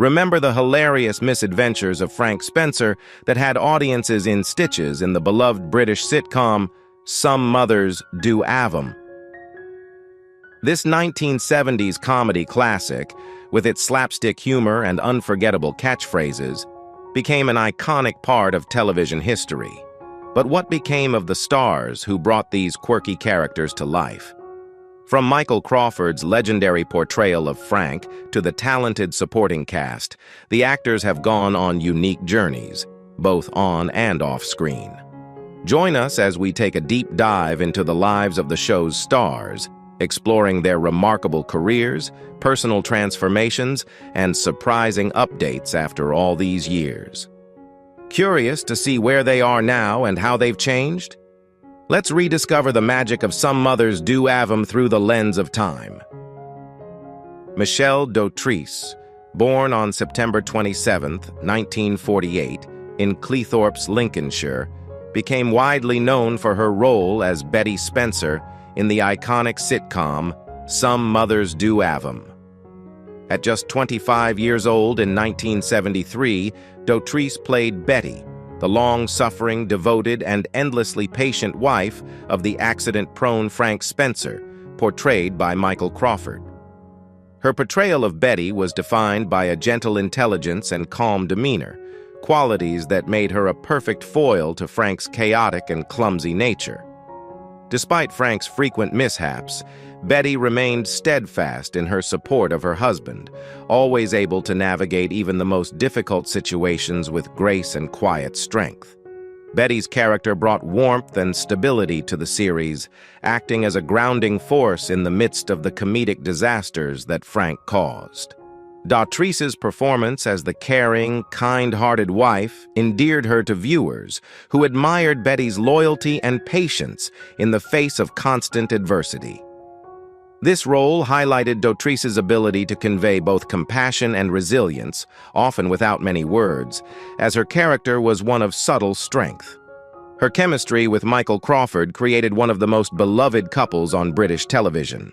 Remember the hilarious misadventures of Frank Spencer that had audiences in stitches in the beloved British sitcom Some Mothers Do Ave Em. This 1970s comedy classic, with its slapstick humor and unforgettable catchphrases, became an iconic part of television history. But what became of the stars who brought these quirky characters to life? From Michael Crawford's legendary portrayal of Frank to the talented supporting cast, the actors have gone on unique journeys, both on and off screen. Join us as we take a deep dive into the lives of the show's stars, exploring their remarkable careers, personal transformations, and surprising updates after all these years. Curious to see where they are now and how they've changed? Let's rediscover the magic of Some Mothers Do Ave Em through the lens of time. Michele Dotrice, born on September 27, 1948, in Cleethorpes, Lincolnshire, became widely known for her role as Betty Spencer in the iconic sitcom Some Mothers Do Ave Em. At just 25 years old in 1973, Dotrice played Betty, the long-suffering, devoted, and endlessly patient wife of the accident-prone Frank Spencer, portrayed by Michael Crawford. Her portrayal of Betty was defined by a gentle intelligence and calm demeanor, qualities that made her a perfect foil to Frank's chaotic and clumsy nature. Despite Frank's frequent mishaps, Betty remained steadfast in her support of her husband, always able to navigate even the most difficult situations with grace and quiet strength. Betty's character brought warmth and stability to the series, acting as a grounding force in the midst of the comedic disasters that Frank caused. Dotrice's performance as the caring, kind-hearted wife endeared her to viewers who admired Betty's loyalty and patience in the face of constant adversity. This role highlighted Dotrice's ability to convey both compassion and resilience, often without many words, as her character was one of subtle strength. Her chemistry with Michael Crawford created one of the most beloved couples on British television.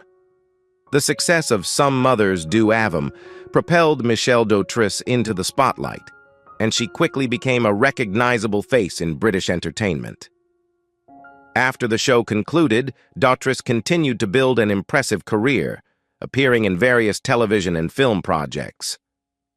The success of Some Mothers Do Ave Em propelled Michele Dotrice into the spotlight, and she quickly became a recognizable face in British entertainment. After the show concluded, Dotrice continued to build an impressive career, appearing in various television and film projects.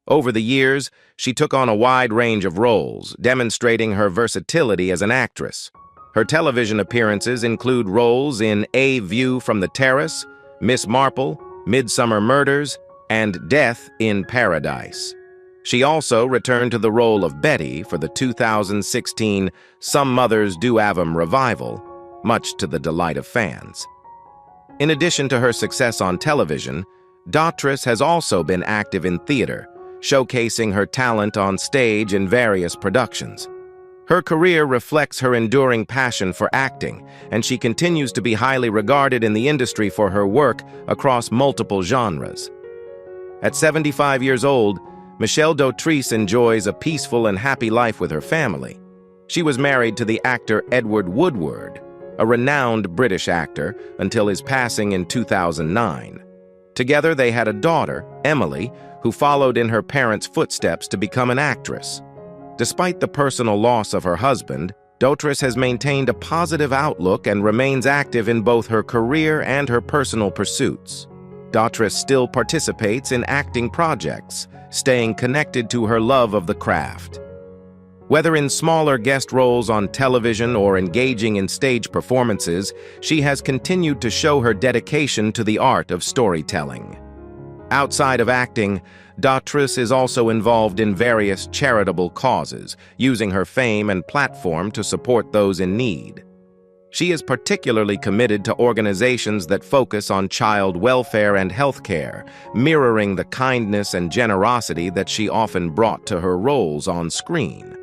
Over the years, she took on a wide range of roles, demonstrating her versatility as an actress. Her television appearances include roles in A View from the Terrace, Miss Marple, Midsummer Murders, and Death in Paradise. She also returned to the role of Betty for the 2016 Some Mothers Do Ave Em revival, much to the delight of fans. In addition to her success on television, Dotrice has also been active in theater, showcasing her talent on stage in various productions. Her career reflects her enduring passion for acting, and she continues to be highly regarded in the industry for her work across multiple genres. At 75 years old, Michele Dotrice enjoys a peaceful and happy life with her family. She was married to the actor Edward Woodward, a renowned British actor, until his passing in 2009. Together they had a daughter, Emily, who followed in her parents' footsteps to become an actress. Despite the personal loss of her husband, Dotrice has maintained a positive outlook and remains active in both her career and her personal pursuits. Dotrice still participates in acting projects, staying connected to her love of the craft. Whether in smaller guest roles on television or engaging in stage performances, she has continued to show her dedication to the art of storytelling. Outside of acting, Dotrice is also involved in various charitable causes, using her fame and platform to support those in need. She is particularly committed to organizations that focus on child welfare and healthcare, mirroring the kindness and generosity that she often brought to her roles on screen.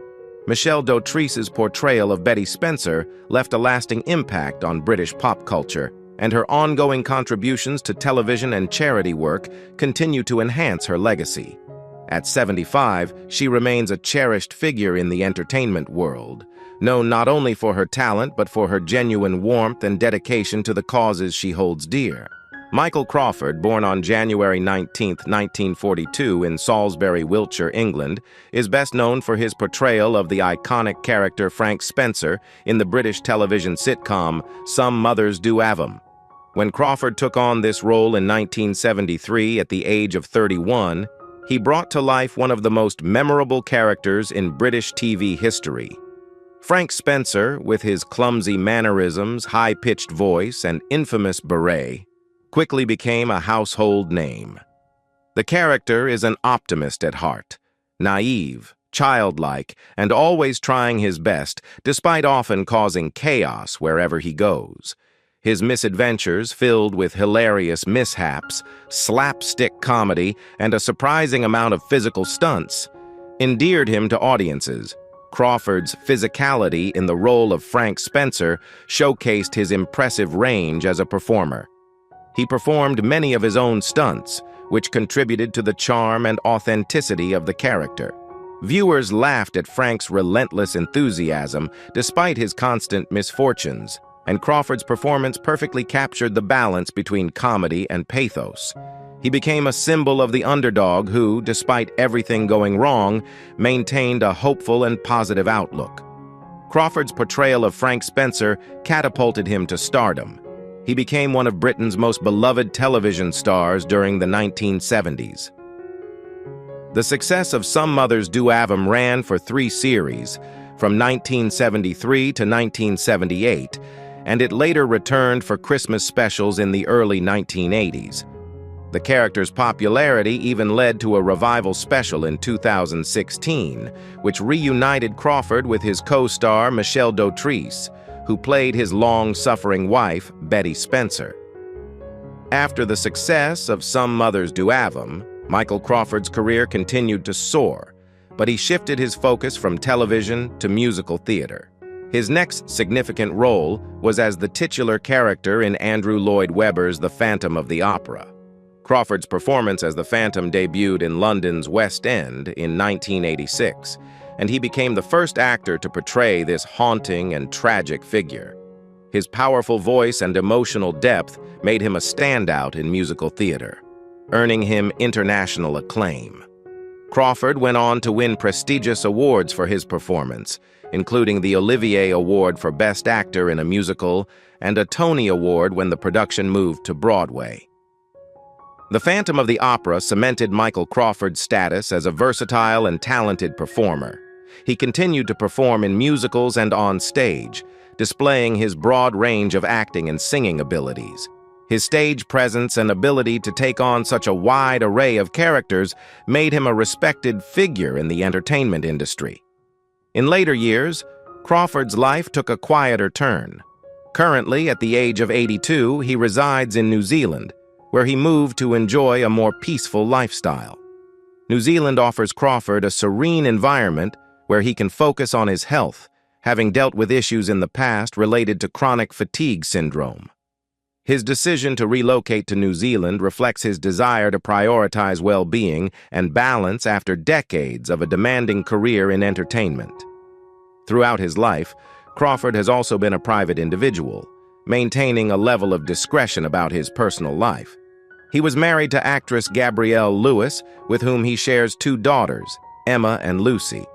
Michele Dotrice's portrayal of Betty Spencer left a lasting impact on British pop culture, and her ongoing contributions to television and charity work continue to enhance her legacy. At 75, she remains a cherished figure in the entertainment world, known not only for her talent but for her genuine warmth and dedication to the causes she holds dear. Michael Crawford, born on January 19, 1942 in Salisbury, Wiltshire, England, is best known for his portrayal of the iconic character Frank Spencer in the British television sitcom Some Mothers Do Ave Em. When Crawford took on this role in 1973 at the age of 31, he brought to life one of the most memorable characters in British TV history. Frank Spencer, with his clumsy mannerisms, high-pitched voice, and infamous beret, quickly became a household name. The character is an optimist at heart, naive, childlike, and always trying his best, despite often causing chaos wherever he goes. His misadventures, filled with hilarious mishaps, slapstick comedy, and a surprising amount of physical stunts, endeared him to audiences. Crawford's physicality in the role of Frank Spencer showcased his impressive range as a performer. He performed many of his own stunts, which contributed to the charm and authenticity of the character. Viewers laughed at Frank's relentless enthusiasm despite his constant misfortunes, and Crawford's performance perfectly captured the balance between comedy and pathos. He became a symbol of the underdog who, despite everything going wrong, maintained a hopeful and positive outlook. Crawford's portrayal of Frank Spencer catapulted him to stardom. He became one of Britain's most beloved television stars during the 1970s. The success of Some Mothers Do Ave Em ran for 3 series, from 1973 to 1978, and it later returned for Christmas specials in the early 1980s. The character's popularity even led to a revival special in 2016, which reunited Crawford with his co-star Michele Dotrice, who played his long-suffering wife, Betty Spencer. After the success of Some Mothers Do Ave Em, Michael Crawford's career continued to soar, but he shifted his focus from television to musical theater. His next significant role was as the titular character in Andrew Lloyd Webber's The Phantom of the Opera. Crawford's performance as the Phantom debuted in London's West End in 1986, and he became the first actor to portray this haunting and tragic figure. His powerful voice and emotional depth made him a standout in musical theater, earning him international acclaim. Crawford went on to win prestigious awards for his performance, including the Olivier Award for Best Actor in a Musical and a Tony Award when the production moved to Broadway. The Phantom of the Opera cemented Michael Crawford's status as a versatile and talented performer. He continued to perform in musicals and on stage, displaying his broad range of acting and singing abilities. His stage presence and ability to take on such a wide array of characters made him a respected figure in the entertainment industry. In later years, Crawford's life took a quieter turn. Currently, at the age of 82, he resides in New Zealand, where he moved to enjoy a more peaceful lifestyle. New Zealand offers Crawford a serene environment where he can focus on his health, having dealt with issues in the past related to chronic fatigue syndrome. His decision to relocate to New Zealand reflects his desire to prioritize well-being and balance after decades of a demanding career in entertainment. Throughout his life, Crawford has also been a private individual, maintaining a level of discretion about his personal life. He was married to actress Gabrielle Lewis, with whom he shares 2 daughters, Emma and Lucy.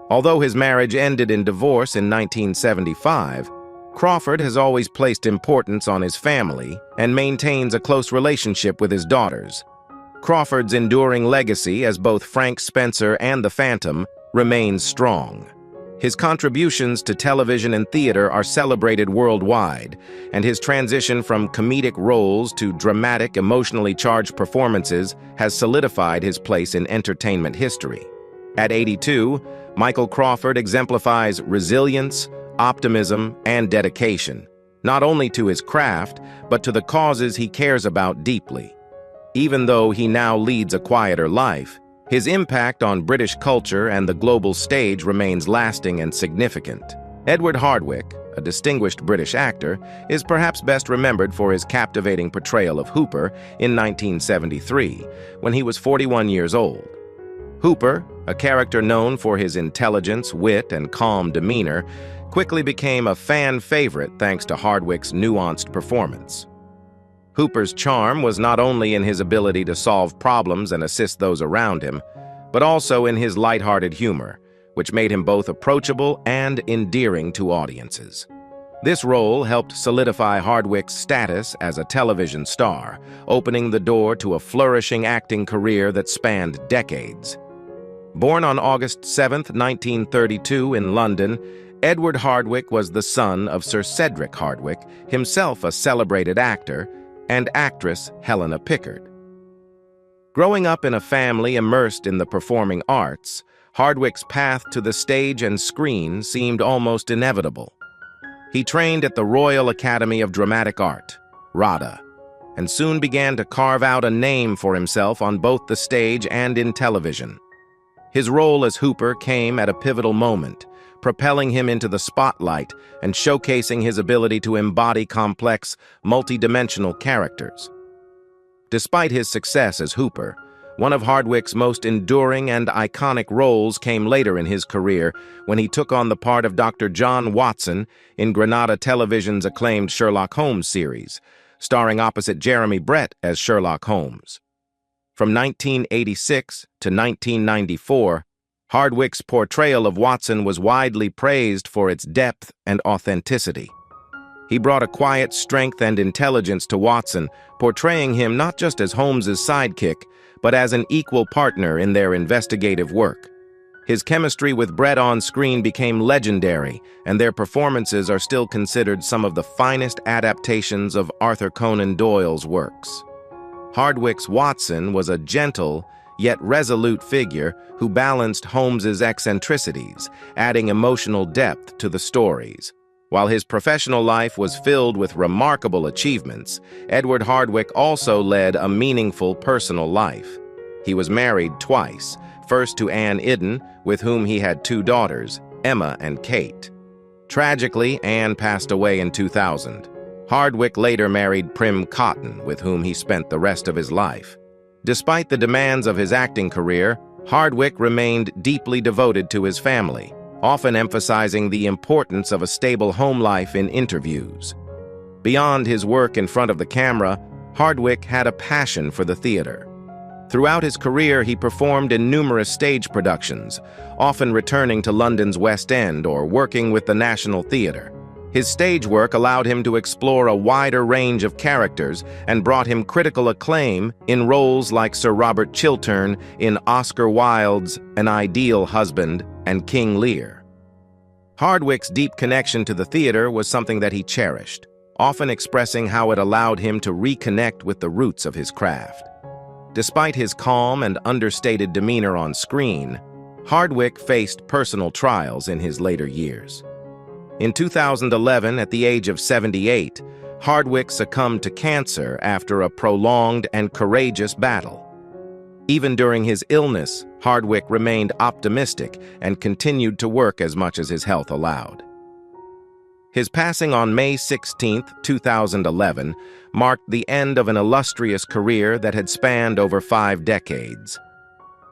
Although his marriage ended in divorce in 1975, Crawford has always placed importance on his family and maintains a close relationship with his daughters. Crawford's enduring legacy as both Frank Spencer and the Phantom remains strong. His contributions to television and theater are celebrated worldwide, and his transition from comedic roles to dramatic, emotionally charged performances has solidified his place in entertainment history. At 82, Michael Crawford exemplifies resilience, optimism, and dedication, not only to his craft, but to the causes he cares about deeply. Even though he now leads a quieter life, his impact on British culture and the global stage remains lasting and significant. Edward Hardwicke, a distinguished British actor, is perhaps best remembered for his captivating portrayal of Hooper in 1973, when he was 41 years old. Hooper, a character known for his intelligence, wit, and calm demeanor, quickly became a fan favorite thanks to Hardwicke's nuanced performance. Hooper's charm was not only in his ability to solve problems and assist those around him, but also in his lighthearted humor, which made him both approachable and endearing to audiences. This role helped solidify Hardwicke's status as a television star, opening the door to a flourishing acting career that spanned decades. Born on August 7, 1932 in London, Edward Hardwicke was the son of Sir Cedric Hardwicke, himself a celebrated actor, and actress Helena Pickard. Growing up in a family immersed in the performing arts, Hardwicke's path to the stage and screen seemed almost inevitable. He trained at the Royal Academy of Dramatic Art, RADA, and soon began to carve out a name for himself on both the stage and in television. His role as Hooper came at a pivotal moment, propelling him into the spotlight and showcasing his ability to embody complex, multidimensional characters. Despite his success as Hooper, one of Hardwicke's most enduring and iconic roles came later in his career when he took on the part of Dr. John Watson in Granada Television's acclaimed Sherlock Holmes series, starring opposite Jeremy Brett as Sherlock Holmes. From 1986 to 1994, Hardwicke's portrayal of Watson was widely praised for its depth and authenticity. He brought a quiet strength and intelligence to Watson, portraying him not just as Holmes's sidekick, but as an equal partner in their investigative work. His chemistry with Brett on screen became legendary, and their performances are still considered some of the finest adaptations of Arthur Conan Doyle's works. Hardwicke's Watson was a gentle, yet resolute figure who balanced Holmes's eccentricities, adding emotional depth to the stories. While his professional life was filled with remarkable achievements, Edward Hardwicke also led a meaningful personal life. He was married twice, first to Anne Iden, with whom he had 2 daughters, Emma and Kate. Tragically, Anne passed away in 2000. Hardwicke later married Prim Cotton, with whom he spent the rest of his life. Despite the demands of his acting career, Hardwicke remained deeply devoted to his family, often emphasizing the importance of a stable home life in interviews. Beyond his work in front of the camera, Hardwicke had a passion for the theater. Throughout his career, he performed in numerous stage productions, often returning to London's West End or working with the National Theatre. His stage work allowed him to explore a wider range of characters and brought him critical acclaim in roles like Sir Robert Chiltern in Oscar Wilde's An Ideal Husband and King Lear. Hardwicke's deep connection to the theater was something that he cherished, often expressing how it allowed him to reconnect with the roots of his craft. Despite his calm and understated demeanor on screen, Hardwicke faced personal trials in his later years. In 2011, at the age of 78, Hardwicke succumbed to cancer after a prolonged and courageous battle. Even during his illness, Hardwicke remained optimistic and continued to work as much as his health allowed. His passing on May 16, 2011, marked the end of an illustrious career that had spanned over 5 decades.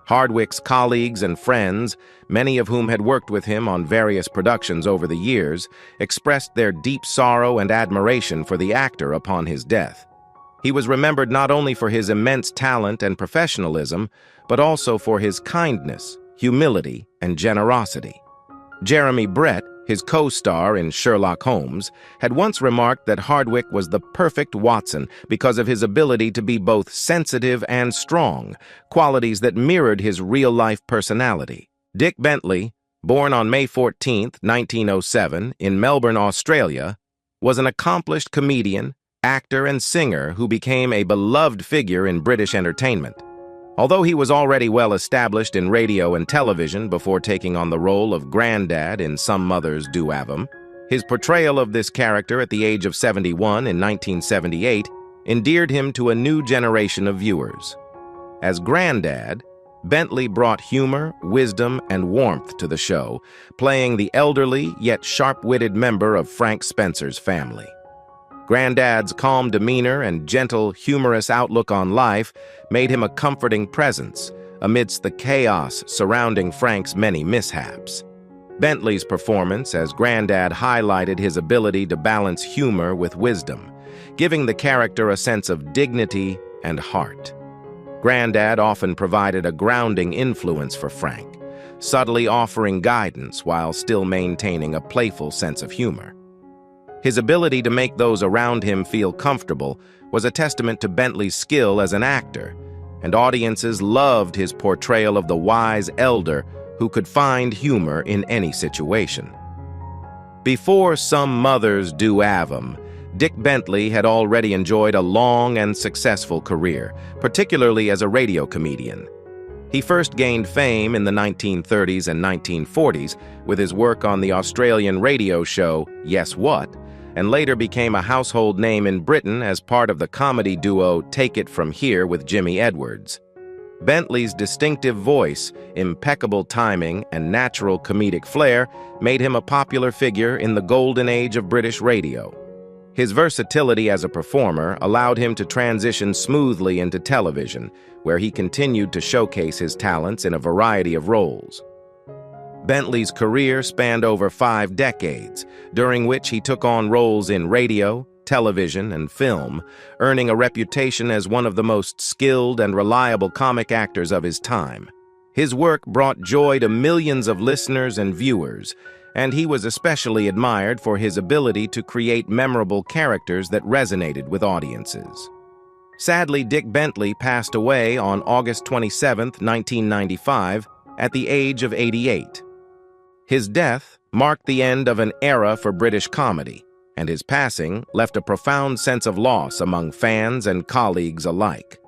Hardwicke's colleagues and friends, many of whom had worked with him on various productions over the years, expressed their deep sorrow and admiration for the actor upon his death. He was remembered not only for his immense talent and professionalism, but also for his kindness, humility, and generosity. Jeremy Brett, his co-star in Sherlock Holmes, had once remarked that Hardwicke was the perfect Watson because of his ability to be both sensitive and strong, qualities that mirrored his real-life personality. Dick Bentley, born on May 14, 1907, in Melbourne, Australia, was an accomplished comedian, actor, and singer who became a beloved figure in British entertainment. Although he was already well established in radio and television before taking on the role of Grandad in Some Mothers Do Ave Em, his portrayal of this character at the age of 71 in 1978 endeared him to a new generation of viewers. As Grandad, Bentley brought humor, wisdom, and warmth to the show, playing the elderly yet sharp-witted member of Frank Spencer's family. Grandad's calm demeanor and gentle, humorous outlook on life made him a comforting presence amidst the chaos surrounding Frank's many mishaps. Bentley's performance as Grandad highlighted his ability to balance humor with wisdom, giving the character a sense of dignity and heart. Granddad often provided a grounding influence for Frank, subtly offering guidance while still maintaining a playful sense of humor. His ability to make those around him feel comfortable was a testament to Bentley's skill as an actor, and audiences loved his portrayal of the wise elder who could find humor in any situation. Before Some Mothers Do Ave Em, Dick Bentley had already enjoyed a long and successful career, particularly as a radio comedian. He first gained fame in the 1930s and 1940s with his work on the Australian radio show Yes What, and later became a household name in Britain as part of the comedy duo Take It From Here with Jimmy Edwards. Bentley's distinctive voice, impeccable timing, and natural comedic flair made him a popular figure in the golden age of British radio. His versatility as a performer allowed him to transition smoothly into television, where he continued to showcase his talents in a variety of roles. Bentley's career spanned over 5 decades, during which he took on roles in radio, television, and film, earning a reputation as one of the most skilled and reliable comic actors of his time. His work brought joy to millions of listeners and viewers, and he was especially admired for his ability to create memorable characters that resonated with audiences. Sadly, Dick Bentley passed away on August 27, 1995, at the age of 88. His death marked the end of an era for British comedy, and his passing left a profound sense of loss among fans and colleagues alike.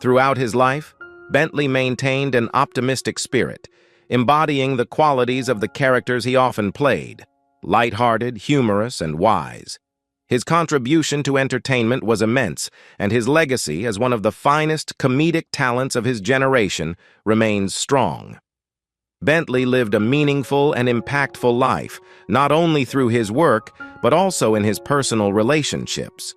Throughout his life, Bentley maintained an optimistic spirit, embodying the qualities of the characters he often played: lighthearted, humorous, and wise. His contribution to entertainment was immense, and his legacy as one of the finest comedic talents of his generation remains strong. Bentley lived a meaningful and impactful life, not only through his work, but also in his personal relationships.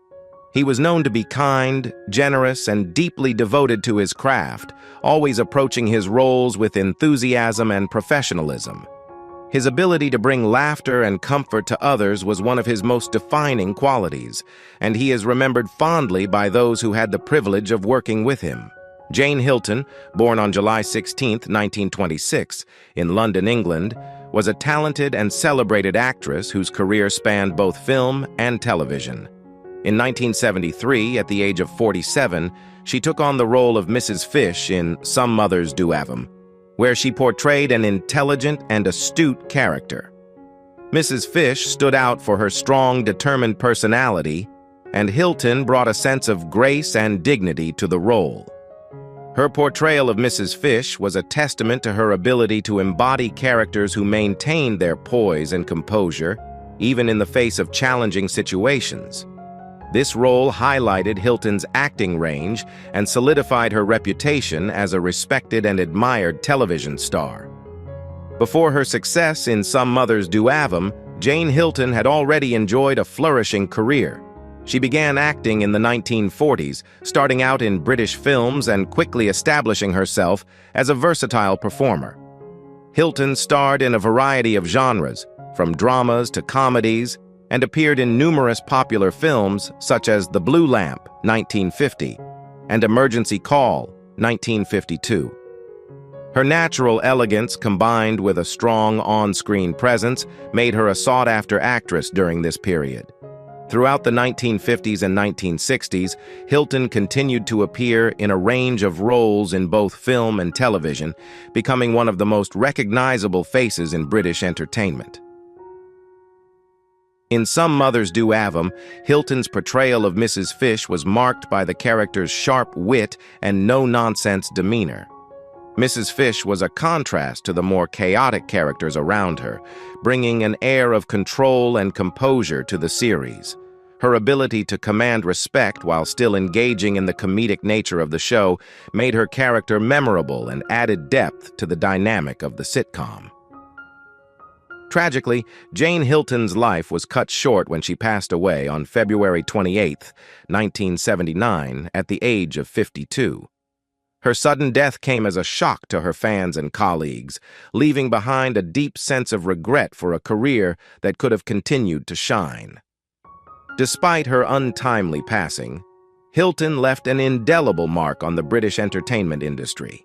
He was known to be kind, generous, and deeply devoted to his craft, always approaching his roles with enthusiasm and professionalism. His ability to bring laughter and comfort to others was one of his most defining qualities, and he is remembered fondly by those who had the privilege of working with him. Jane Hylton, born on July 16, 1926, in London, England, was a talented and celebrated actress whose career spanned both film and television. In 1973, at the age of 47, she took on the role of Mrs. Fish in Some Mothers Do Ave Em, where she portrayed an intelligent and astute character. Mrs. Fish stood out for her strong, determined personality, and Hylton brought a sense of grace and dignity to the role. Her portrayal of Mrs. Fish was a testament to her ability to embody characters who maintained their poise and composure, even in the face of challenging situations. This role highlighted Hylton's acting range and solidified her reputation as a respected and admired television star. Before her success in Some Mothers Do Ave Em, Jane Hylton had already enjoyed a flourishing career. She began acting in the 1940s, starting out in British films and quickly establishing herself as a versatile performer. Hylton starred in a variety of genres, from dramas to comedies, and appeared in numerous popular films such as The Blue Lamp, 1950, and Emergency Call, 1952. Her natural elegance combined with a strong on-screen presence made her a sought-after actress during this period. Throughout the 1950s and 1960s, Hylton continued to appear in a range of roles in both film and television, becoming one of the most recognizable faces in British entertainment. In Some Mothers Do Ave Em, Hylton's portrayal of Mrs. Fish was marked by the character's sharp wit and no-nonsense demeanor. Mrs. Fish was a contrast to the more chaotic characters around her, bringing an air of control and composure to the series. Her ability to command respect while still engaging in the comedic nature of the show made her character memorable and added depth to the dynamic of the sitcom. Tragically, Jane Hylton's life was cut short when she passed away on February 28, 1979, at the age of 52. Her sudden death came as a shock to her fans and colleagues, leaving behind a deep sense of regret for a career that could have continued to shine. Despite her untimely passing, Hylton left an indelible mark on the British entertainment industry.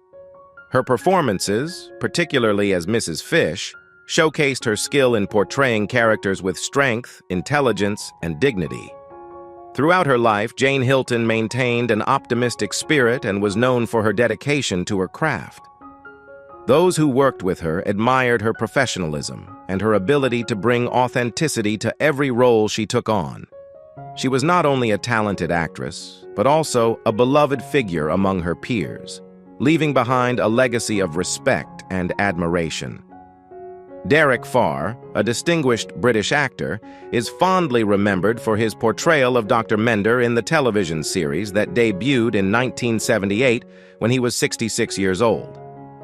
Her performances, particularly as Mrs. Fish, showcased her skill in portraying characters with strength, intelligence, and dignity. Throughout her life, Jane Hylton maintained an optimistic spirit and was known for her dedication to her craft. Those who worked with her admired her professionalism and her ability to bring authenticity to every role she took on. She was not only a talented actress, but also a beloved figure among her peers, leaving behind a legacy of respect and admiration. Derek Farr, a distinguished British actor, is fondly remembered for his portrayal of Dr. Mender in the television series that debuted in 1978 when he was 66 years old.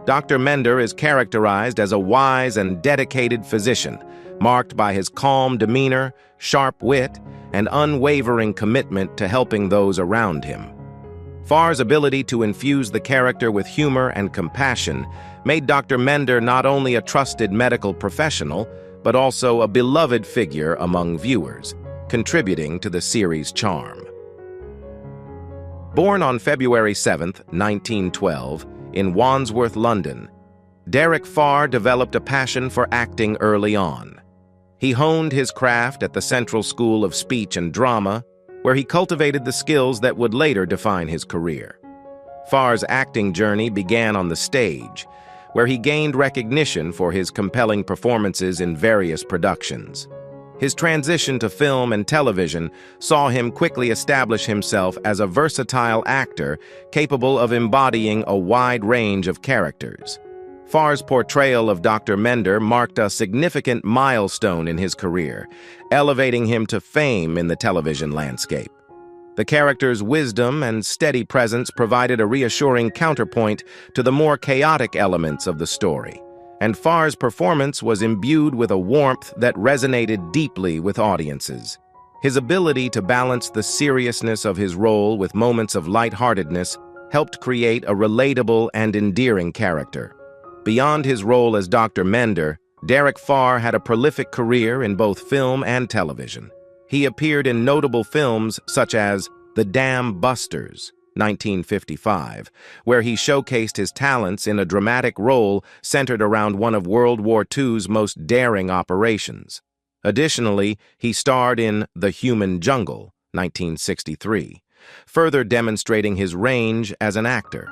Dr. Mender is characterized as a wise and dedicated physician, marked by his calm demeanor, sharp wit, and unwavering commitment to helping those around him. Farr's ability to infuse the character with humor and compassion made Dr. Mender not only a trusted medical professional, but also a beloved figure among viewers, contributing to the series' charm. Born on February 7, 1912, in Wandsworth, London, Derek Farr developed a passion for acting early on. He honed his craft at the Central School of Speech and Drama, where he cultivated the skills that would later define his career. Farr's acting journey began on the stage, where he gained recognition for his compelling performances in various productions. His transition to film and television saw him quickly establish himself as a versatile actor capable of embodying a wide range of characters. Farr's portrayal of Dr. Mender marked a significant milestone in his career, elevating him to fame in the television landscape. The character's wisdom and steady presence provided a reassuring counterpoint to the more chaotic elements of the story, and Farr's performance was imbued with a warmth that resonated deeply with audiences. His ability to balance the seriousness of his role with moments of lightheartedness helped create a relatable and endearing character. Beyond his role as Dr. Mender, Derek Farr had a prolific career in both film and television. He appeared in notable films such as The Dam Busters, 1955, where he showcased his talents in a dramatic role centered around one of World War II's most daring operations. Additionally, he starred in The Human Jungle, 1963, further demonstrating his range as an actor.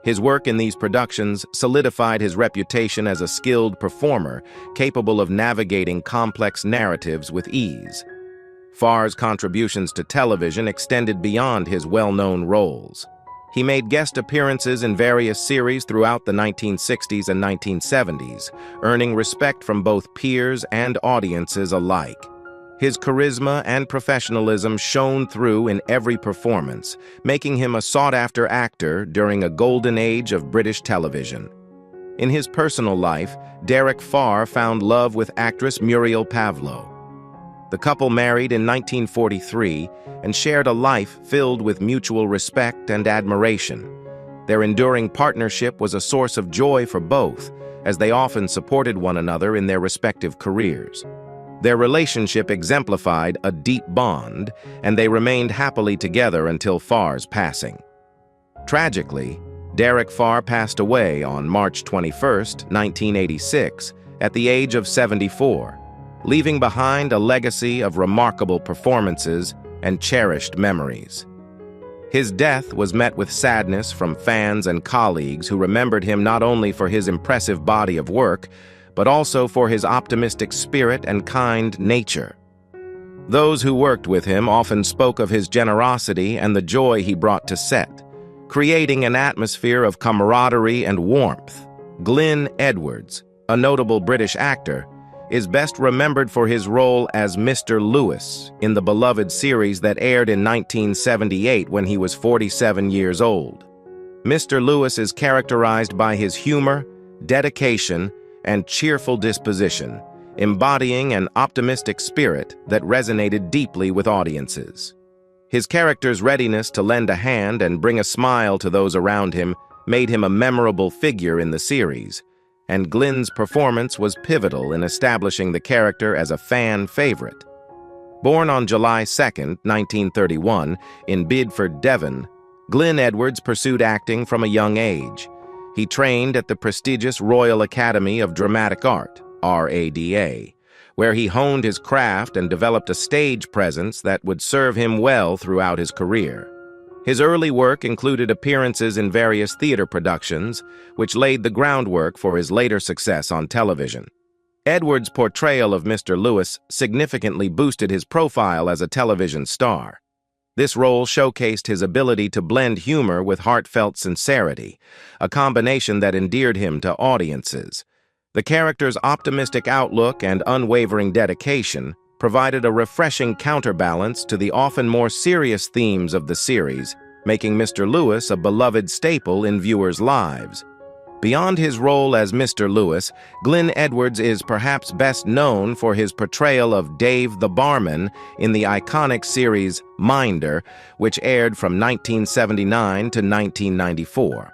His work in these productions solidified his reputation as a skilled performer capable of navigating complex narratives with ease. Farr's contributions to television extended beyond his well-known roles. He made guest appearances in various series throughout the 1960s and 1970s, earning respect from both peers and audiences alike. His charisma and professionalism shone through in every performance, making him a sought-after actor during a golden age of British television. In his personal life, Derek Farr found love with actress Muriel Pavlo. The couple married in 1943 and shared a life filled with mutual respect and admiration. Their enduring partnership was a source of joy for both, as they often supported one another in their respective careers. Their relationship exemplified a deep bond, and they remained happily together until Farr's passing. Tragically, Derek Farr passed away on March 21, 1986, at the age of 74, leaving behind a legacy of remarkable performances and cherished memories. His death was met with sadness from fans and colleagues who remembered him not only for his impressive body of work, but also for his optimistic spirit and kind nature. Those who worked with him often spoke of his generosity and the joy he brought to set, creating an atmosphere of camaraderie and warmth. Glynn Edwards, a notable British actor, is best remembered for his role as Mr. Lewis in the beloved series that aired in 1978 when he was 47 years old. Mr. Lewis is characterized by his humor, dedication, and cheerful disposition, embodying an optimistic spirit that resonated deeply with audiences. His character's readiness to lend a hand and bring a smile to those around him made him a memorable figure in the series, and Glynn's performance was pivotal in establishing the character as a fan favorite. Born on July 2, 1931, in Bideford, Devon, Glynn Edwards pursued acting from a young age. He trained at the prestigious Royal Academy of Dramatic Art, RADA, where he honed his craft and developed a stage presence that would serve him well throughout his career. His early work included appearances in various theater productions, which laid the groundwork for his later success on television. Edwards' portrayal of Mr. Lewis significantly boosted his profile as a television star. This role showcased his ability to blend humor with heartfelt sincerity, a combination that endeared him to audiences. The character's optimistic outlook and unwavering dedication provided a refreshing counterbalance to the often more serious themes of the series, making Mr. Lewis a beloved staple in viewers' lives. Beyond his role as Mr. Lewis, Glynn Edwards is perhaps best known for his portrayal of Dave the Barman in the iconic series Minder, which aired from 1979 to 1994.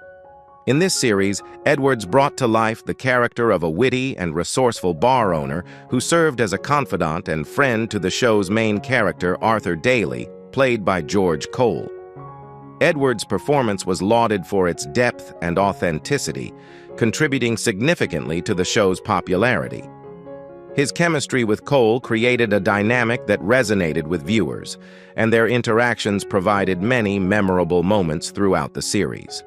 In this series, Edwards brought to life the character of a witty and resourceful bar owner who served as a confidant and friend to the show's main character, Arthur Daly, played by George Cole. Edwards' performance was lauded for its depth and authenticity, contributing significantly to the show's popularity. His chemistry with Cole created a dynamic that resonated with viewers, and their interactions provided many memorable moments throughout the series.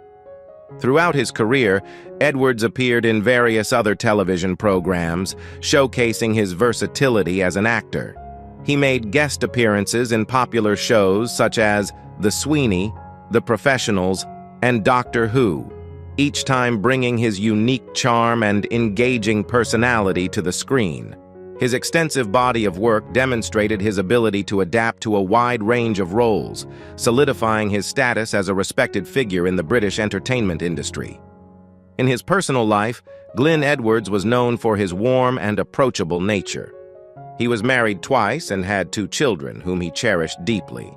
Throughout his career, Edwards appeared in various other television programs, showcasing his versatility as an actor. He made guest appearances in popular shows such as The Sweeney, The Professionals, and Doctor Who, each time bringing his unique charm and engaging personality to the screen. His extensive body of work demonstrated his ability to adapt to a wide range of roles, solidifying his status as a respected figure in the British entertainment industry. In his personal life, Glynn Edwards was known for his warm and approachable nature. He was married twice and had 2 children, whom he cherished deeply.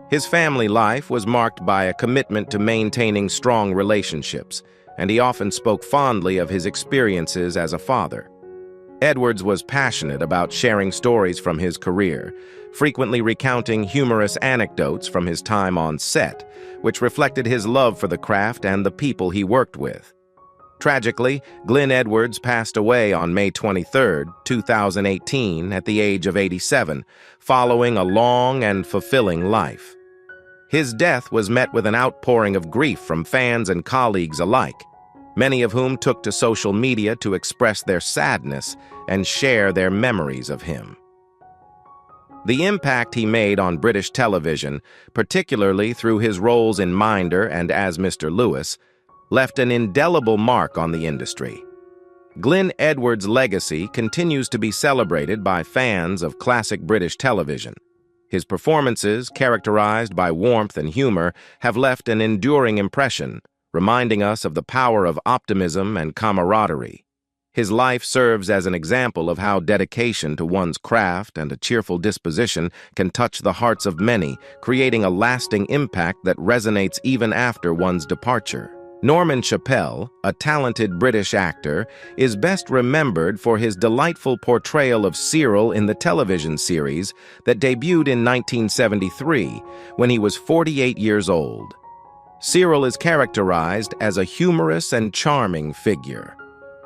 His family life was marked by a commitment to maintaining strong relationships, and he often spoke fondly of his experiences as a father. Edwards was passionate about sharing stories from his career, frequently recounting humorous anecdotes from his time on set, which reflected his love for the craft and the people he worked with. Tragically, Glynn Edwards passed away on May 23, 2018, at the age of 87, following a long and fulfilling life. His death was met with an outpouring of grief from fans and colleagues alike, many of whom took to social media to express their sadness and share their memories of him. The impact he made on British television, particularly through his roles in Minder and as Mr. Lewis, left an indelible mark on the industry. Glynn Edwards' legacy continues to be celebrated by fans of classic British television. His performances, characterized by warmth and humor, have left an enduring impression, reminding us of the power of optimism and camaraderie. His life serves as an example of how dedication to one's craft and a cheerful disposition can touch the hearts of many, creating a lasting impact that resonates even after one's departure. Chappell, a talented British actor, is best remembered for his delightful portrayal of Cyril in the television series that debuted in 1973, when he was 48 years old. Cyril is characterized as a humorous and charming figure,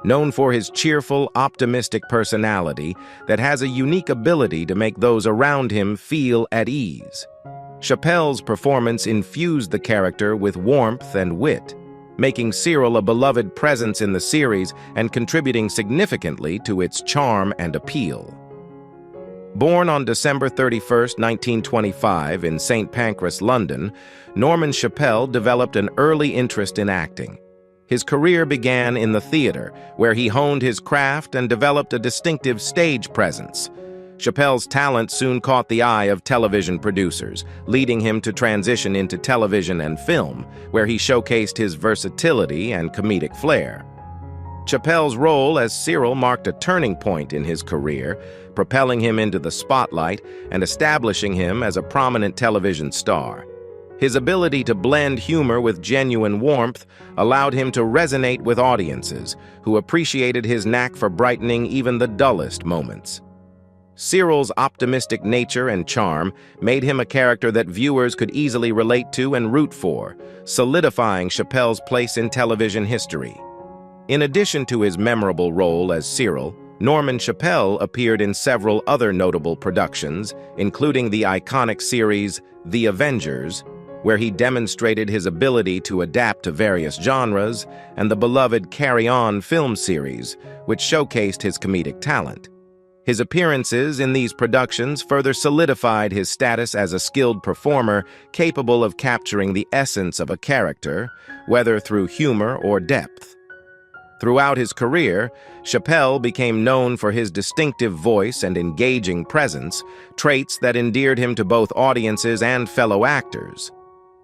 known for his cheerful, optimistic personality that has a unique ability to make those around him feel at ease. Chappell's performance infused the character with warmth and wit, making Cyril a beloved presence in the series and contributing significantly to its charm and appeal. Born on December 31, 1925, in St. Pancras, London, Chappell developed an early interest in acting. His career began in the theater, where he honed his craft and developed a distinctive stage presence. Chappell's talent soon caught the eye of television producers, leading him to transition into television and film, where he showcased his versatility and comedic flair. Chappell's role as Cyril marked a turning point in his career, propelling him into the spotlight and establishing him as a prominent television star. His ability to blend humor with genuine warmth allowed him to resonate with audiences, who appreciated his knack for brightening even the dullest moments. Cyril's optimistic nature and charm made him a character that viewers could easily relate to and root for, solidifying Chappell's place in television history. In addition to his memorable role as Cyril, Norman Chappell appeared in several other notable productions, including the iconic series The Avengers, where he demonstrated his ability to adapt to various genres, and the beloved Carry On film series, which showcased his comedic talent. His appearances in these productions further solidified his status as a skilled performer capable of capturing the essence of a character, whether through humor or depth. Throughout his career, Chappell became known for his distinctive voice and engaging presence, traits that endeared him to both audiences and fellow actors.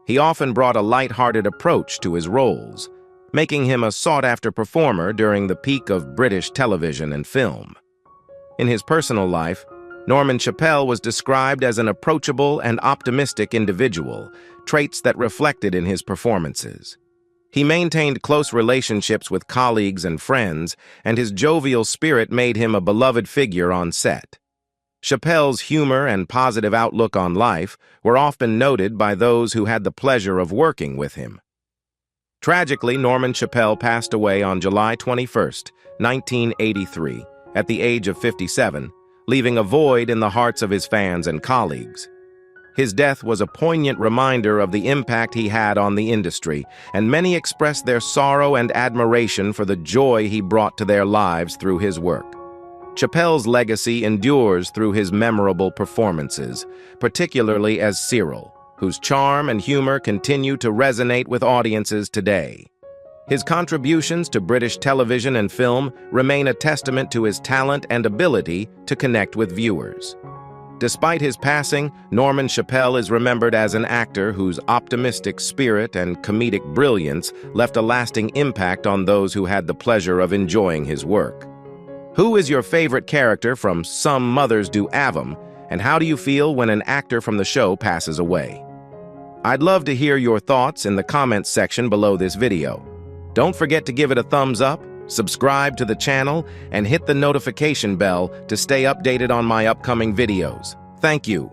He often brought a light-hearted approach to his roles, making him a sought-after performer during the peak of British television and film. In his personal life, Norman Chappell was described as an approachable and optimistic individual, traits that reflected in his performances. He maintained close relationships with colleagues and friends, and his jovial spirit made him a beloved figure on set. Chappell's humor and positive outlook on life were often noted by those who had the pleasure of working with him. Tragically, Norman Chappell passed away on July 21, 1983, at the age of 57, leaving a void in the hearts of his fans and colleagues. His death was a poignant reminder of the impact he had on the industry, and many expressed their sorrow and admiration for the joy he brought to their lives through his work. Chappell's legacy endures through his memorable performances, particularly as Cyril, whose charm and humor continue to resonate with audiences today. His contributions to British television and film remain a testament to his talent and ability to connect with viewers. Despite his passing, Norman Chappell is remembered as an actor whose optimistic spirit and comedic brilliance left a lasting impact on those who had the pleasure of enjoying his work. Who is your favorite character from Some Mothers Do Ave Em, and how do you feel when an actor from the show passes away? I'd love to hear your thoughts in the comments section below this video. Don't forget to give it a thumbs up, subscribe to the channel, and hit the notification bell to stay updated on my upcoming videos. Thank you.